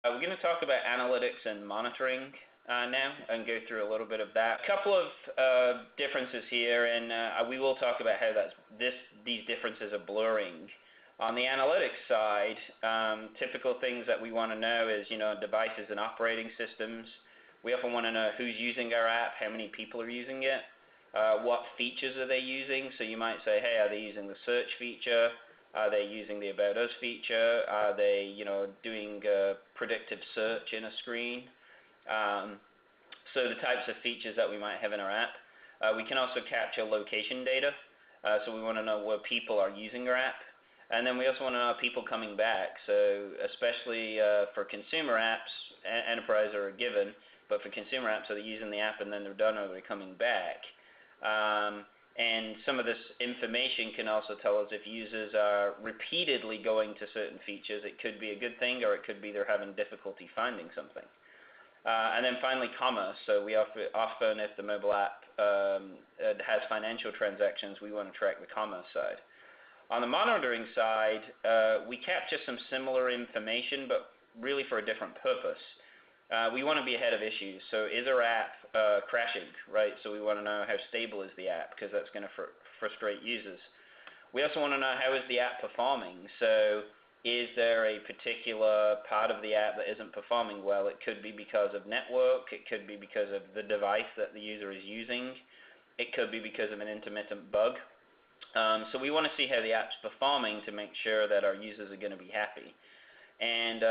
We're going to talk about analytics and monitoring now and go through a little bit of that. A couple of differences here, and we will talk about how these differences are blurring. On the analytics side, typical things that we want to know is, devices and operating systems. We often want to know who's using our app, how many people are using it, what features are they using. So you might say, hey, are they using the search feature? Are they using the About Us feature? Are they, doing predictive search in a screen? So the types of features that we might have in our app. We can also capture location data. So we want to know where people are using our app. And then we also want to know people coming back. So especially for consumer apps, enterprise are a given, but for consumer apps, are they using the app and then they're done, or are they coming back? And some of this information can also tell us if users are repeatedly going to certain features. It could be a good thing, or it could be they're having difficulty finding something. And then finally, commerce. So we often, if the mobile app has financial transactions, we want to track the commerce side. On the monitoring side, we capture some similar information, but really for a different purpose. We want to be ahead of issues. So is our app crashing, right? So we want to know how stable is the app, because that's going to frustrate users. We also want to know how is the app performing. So is there a particular part of the app that isn't performing well? It could be because of network. It could be because of the device that the user is using. It could be because of an intermittent bug. So we want to see how the app's performing to make sure that our users are going to be happy. And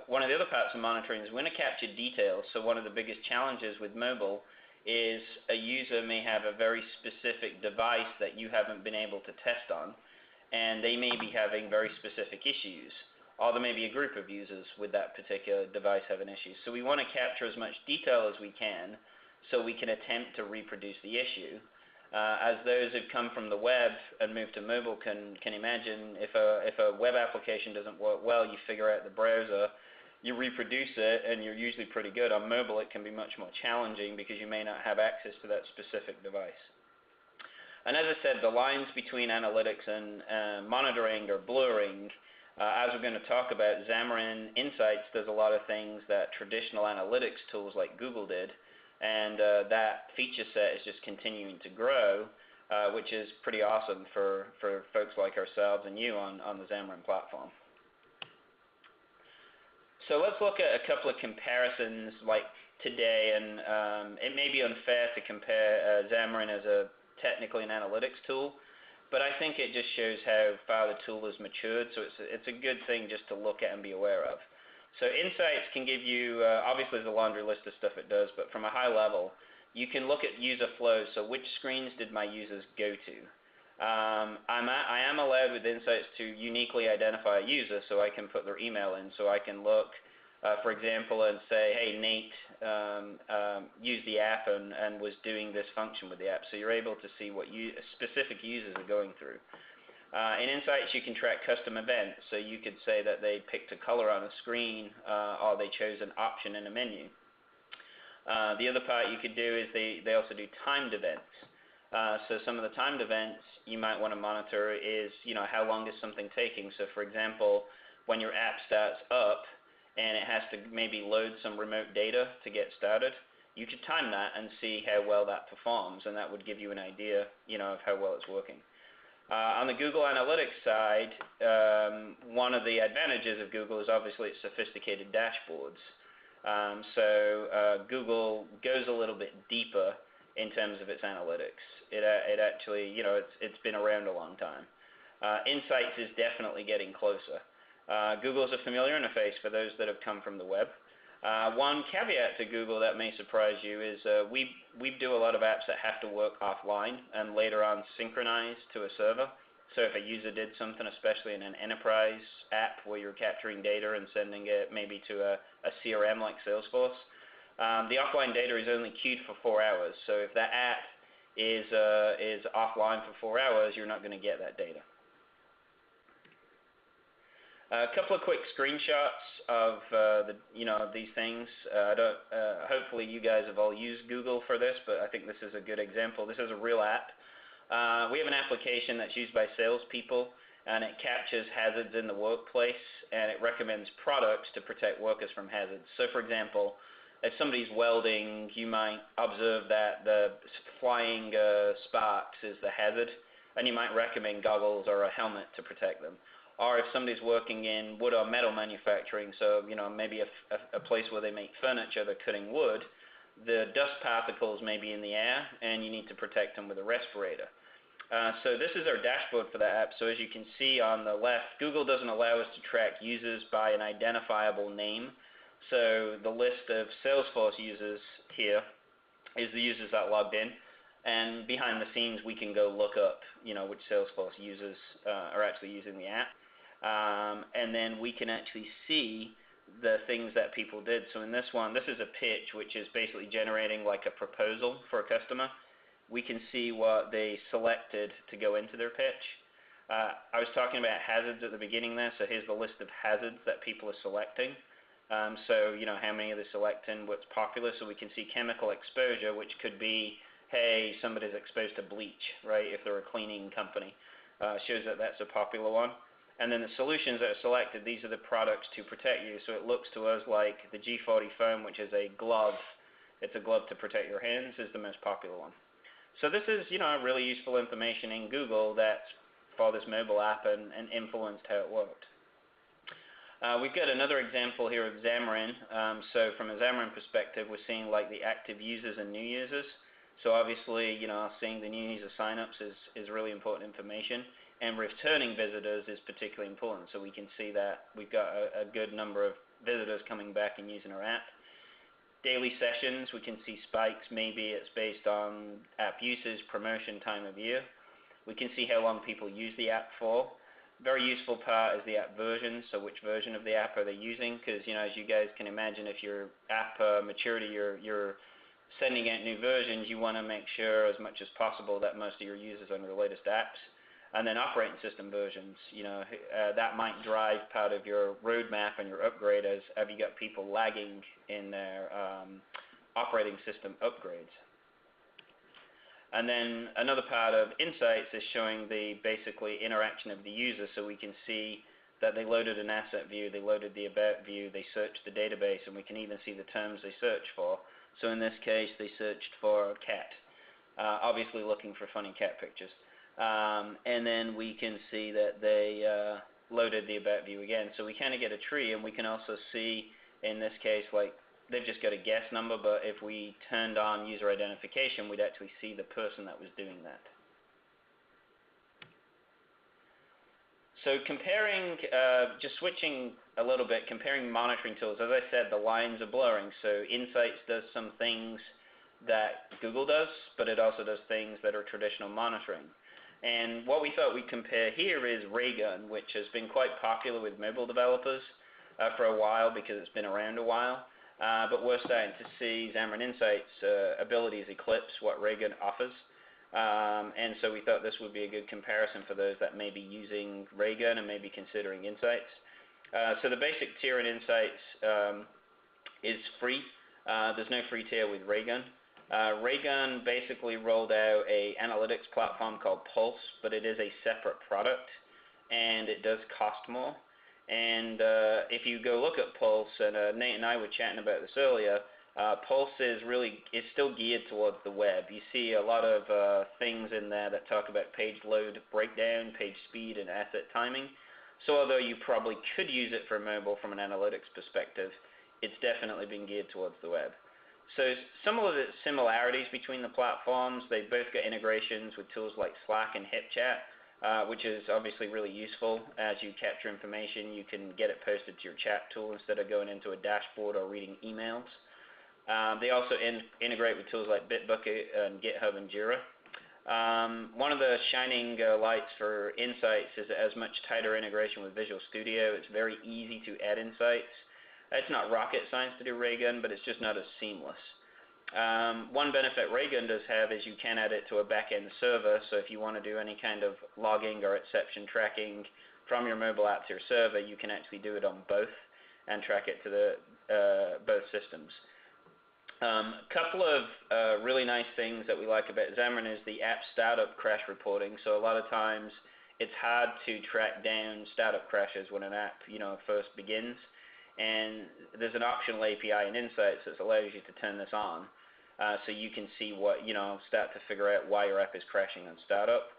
one of the other parts of monitoring is we're going to capture details. So one of the biggest challenges with mobile is a user may have a very specific device that you haven't been able to test on, and they may be having very specific issues. Or there may be a group of users with that particular device having issues. So we want to capture as much detail as we can so we can attempt to reproduce the issue. As those who've come from the web and moved to mobile can imagine, if a web application doesn't work well, you figure out the browser, you reproduce it, and you're usually pretty good. On mobile, it can be much more challenging because you may not have access to that specific device. And as I said, the lines between analytics and monitoring are blurring. As we're going to talk about, Xamarin Insights does a lot of things that traditional analytics tools like Google did. And that feature set is just continuing to grow, which is pretty awesome for folks like ourselves and you on the Xamarin platform. So let's look at a couple of comparisons like today, and it may be unfair to compare Xamarin as a technically an analytics tool, but I think it just shows how far the tool has matured, so it's a good thing just to look at and be aware of. So Insights can give you, obviously there's a laundry list of stuff it does, but from a high level, you can look at user flows. So which screens did my users go to? I am allowed with Insights to uniquely identify a user, so I can put their email in. So I can look, for example, and say, hey, Nate used the app and was doing this function with the app. So you're able to see what specific users are going through. In Insights, you can track custom events. So you could say that they picked a color on a screen or they chose an option in a menu. The other part you could do is they also do timed events. So some of the timed events you might want to monitor is, how long is something taking? So for example, when your app starts up and it has to maybe load some remote data to get started, you could time that and see how well that performs, and that would give you an idea, of how well it's working. On the Google Analytics side, one of the advantages of Google is obviously its sophisticated dashboards. So Google goes a little bit deeper in terms of its analytics. It actually, it's been around a long time. Insights is definitely getting closer. Google's a familiar interface for those that have come from the web. One caveat to Google that may surprise you is we do a lot of apps that have to work offline and later on synchronize to a server. So if a user did something, especially in an enterprise app where you're capturing data and sending it maybe to a CRM like Salesforce, the offline data is only queued for 4 hours. So if that app is offline for 4 hours, you're not going to get that data. A couple of quick screenshots of these things. Hopefully you guys have all used Google for this, but I think this is a good example. This is a real app. We have an application that's used by salespeople, and it captures hazards in the workplace, and it recommends products to protect workers from hazards. So for example, if somebody's welding, you might observe that the flying sparks is the hazard, and you might recommend goggles or a helmet to protect them. Or if somebody's working in wood or metal manufacturing, so maybe a place where they make furniture, they're cutting wood, the dust particles may be in the air, and you need to protect them with a respirator. So this is our dashboard for the app. So as you can see on the left, Google doesn't allow us to track users by an identifiable name. So the list of Salesforce users here is the users that logged in, and behind the scenes we can go look up, which Salesforce users are actually using the app, and then we can actually see the things that people did. So in this one, this is a pitch, which is basically generating like a proposal for a customer. We can see what they selected to go into their pitch. I was talking about hazards at the beginning there, so here's the list of hazards that people are selecting. So, how many are they selecting, what's popular, so we can see chemical exposure, which could be, hey, somebody's exposed to bleach, right, if they're a cleaning company. Shows that that's a popular one. And then the solutions that are selected, these are the products to protect you. So it looks to us like the G40 foam, which is a glove, it's a glove to protect your hands, is the most popular one. So this is, really useful information in Google that's for this mobile app and influenced how it worked. We've got another example here of Xamarin. So from a Xamarin perspective, we're seeing like the active users and new users. So obviously, seeing the new user signups is really important information, and returning visitors is particularly important. So we can see that we've got a good number of visitors coming back and using our app. Daily sessions, we can see spikes. Maybe it's based on app usage, promotion, time of year. We can see how long people use the app for. Very useful part is the app version, so which version of the app are they using, because as you guys can imagine, if your app maturity, you're sending out new versions, you want to make sure as much as possible that most of your users are on your latest apps. And then operating system versions, that might drive part of your roadmap and your upgrade as have you got people lagging in their operating system upgrades. And then another part of Insights is showing the basically interaction of the user, so we can see that they loaded an asset view, they loaded the about view, they searched the database, and we can even see the terms they searched for. So in this case, they searched for a cat, obviously looking for funny cat pictures. And then we can see that they loaded the about view again. So we kind of get a tree, and we can also see in this case, like, they've just got a guess number, but if we turned on user identification, we'd actually see the person that was doing that. So comparing, just switching a little bit, comparing monitoring tools, as I said, the lines are blurring. So Insights does some things that Google does, but it also does things that are traditional monitoring. And what we thought we'd compare here is Raygun, which has been quite popular with mobile developers for a while because it's been around a while. But we're starting to see Xamarin Insights abilities eclipse what Raygun offers. And so we thought this would be a good comparison for those that may be using Raygun and may be considering Insights. So the basic tier in Insights is free. There's no free tier with Raygun. Raygun basically rolled out a analytics platform called Pulse, but it is a separate product, and it does cost more. And if you go look at Pulse, and Nate and I were chatting about this earlier, Pulse is still geared towards the web. You see a lot of things in there that talk about page load breakdown, page speed, and asset timing. So although you probably could use it for mobile from an analytics perspective, it's definitely been geared towards the web. So some of the similarities between the platforms, they both got integrations with tools like Slack and HipChat, which is obviously really useful. As you capture information, you can get it posted to your chat tool instead of going into a dashboard or reading emails. They also integrate with tools like Bitbucket and GitHub and Jira. One of the shining lights for Insights is it has much tighter integration with Visual Studio. It's very easy to add insights. It's not rocket science to do Raygun, but it's just not as seamless. One benefit Raygun does have is you can add it to a back-end server, so if you want to do any kind of logging or exception tracking from your mobile app to your server, you can actually do it on both and track it to both systems. A couple of really nice things that we like about Xamarin is the app startup crash reporting. So a lot of times it's hard to track down startup crashes when an app, first begins. And there's an optional API in Insights that allows you to turn this on, so you can see start to figure out why your app is crashing on startup.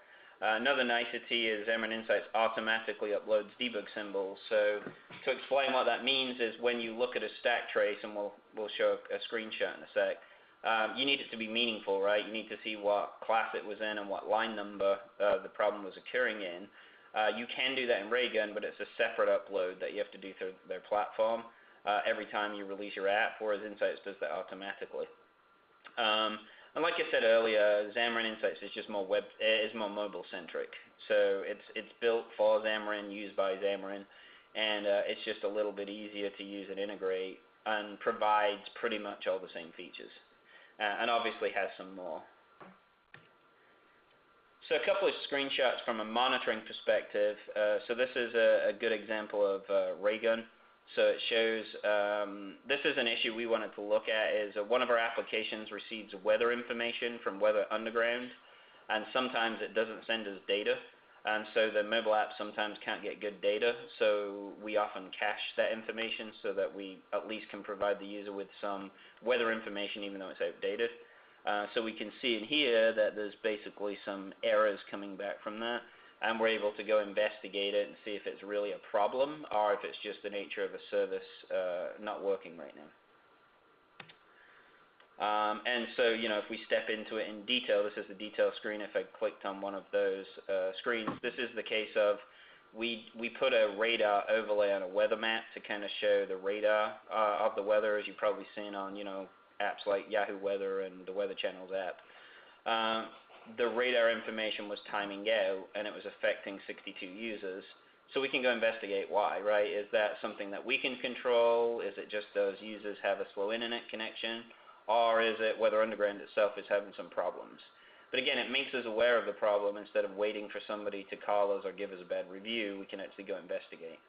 Another nicety is Xamarin Insights automatically uploads debug symbols. So to explain what that means is when you look at a stack trace, and we'll show a screenshot in a sec, you need it to be meaningful, right? You need to see what class it was in and what line number the problem was occurring in. You can do that in Raygun, but it's a separate upload that you have to do through their platform every time you release your app, whereas Insights does that automatically. And like I said earlier, Xamarin Insights is just more mobile centric. So it's built for Xamarin, used by Xamarin, and it's just a little bit easier to use and integrate, and provides pretty much all the same features, and obviously has some more. So a couple of screenshots from a monitoring perspective. So this is a good example of Raygun. So it shows, this is an issue we wanted to look at, is one of our applications receives weather information from Weather Underground, and sometimes it doesn't send us data. And so the mobile app sometimes can't get good data, so we often cache that information so that we at least can provide the user with some weather information even though it's outdated. So we can see in here that there's basically some errors coming back from that, and we're able to go investigate it and see if it's really a problem or if it's just the nature of a service not working right now. And so, if we step into it in detail, this is the detail screen. If I clicked on one of those screens, this is the case of we put a radar overlay on a weather map to kind of show the radar of the weather, as you've probably seen on, apps like Yahoo Weather and the Weather Channel's app. The radar information was timing out, and it was affecting 62 users. So we can go investigate why, right? Is that something that we can control? Is it just those users have a slow internet connection? Or is it Weather Underground itself is having some problems? But again, it makes us aware of the problem. Instead of waiting for somebody to call us or give us a bad review, we can actually go investigate.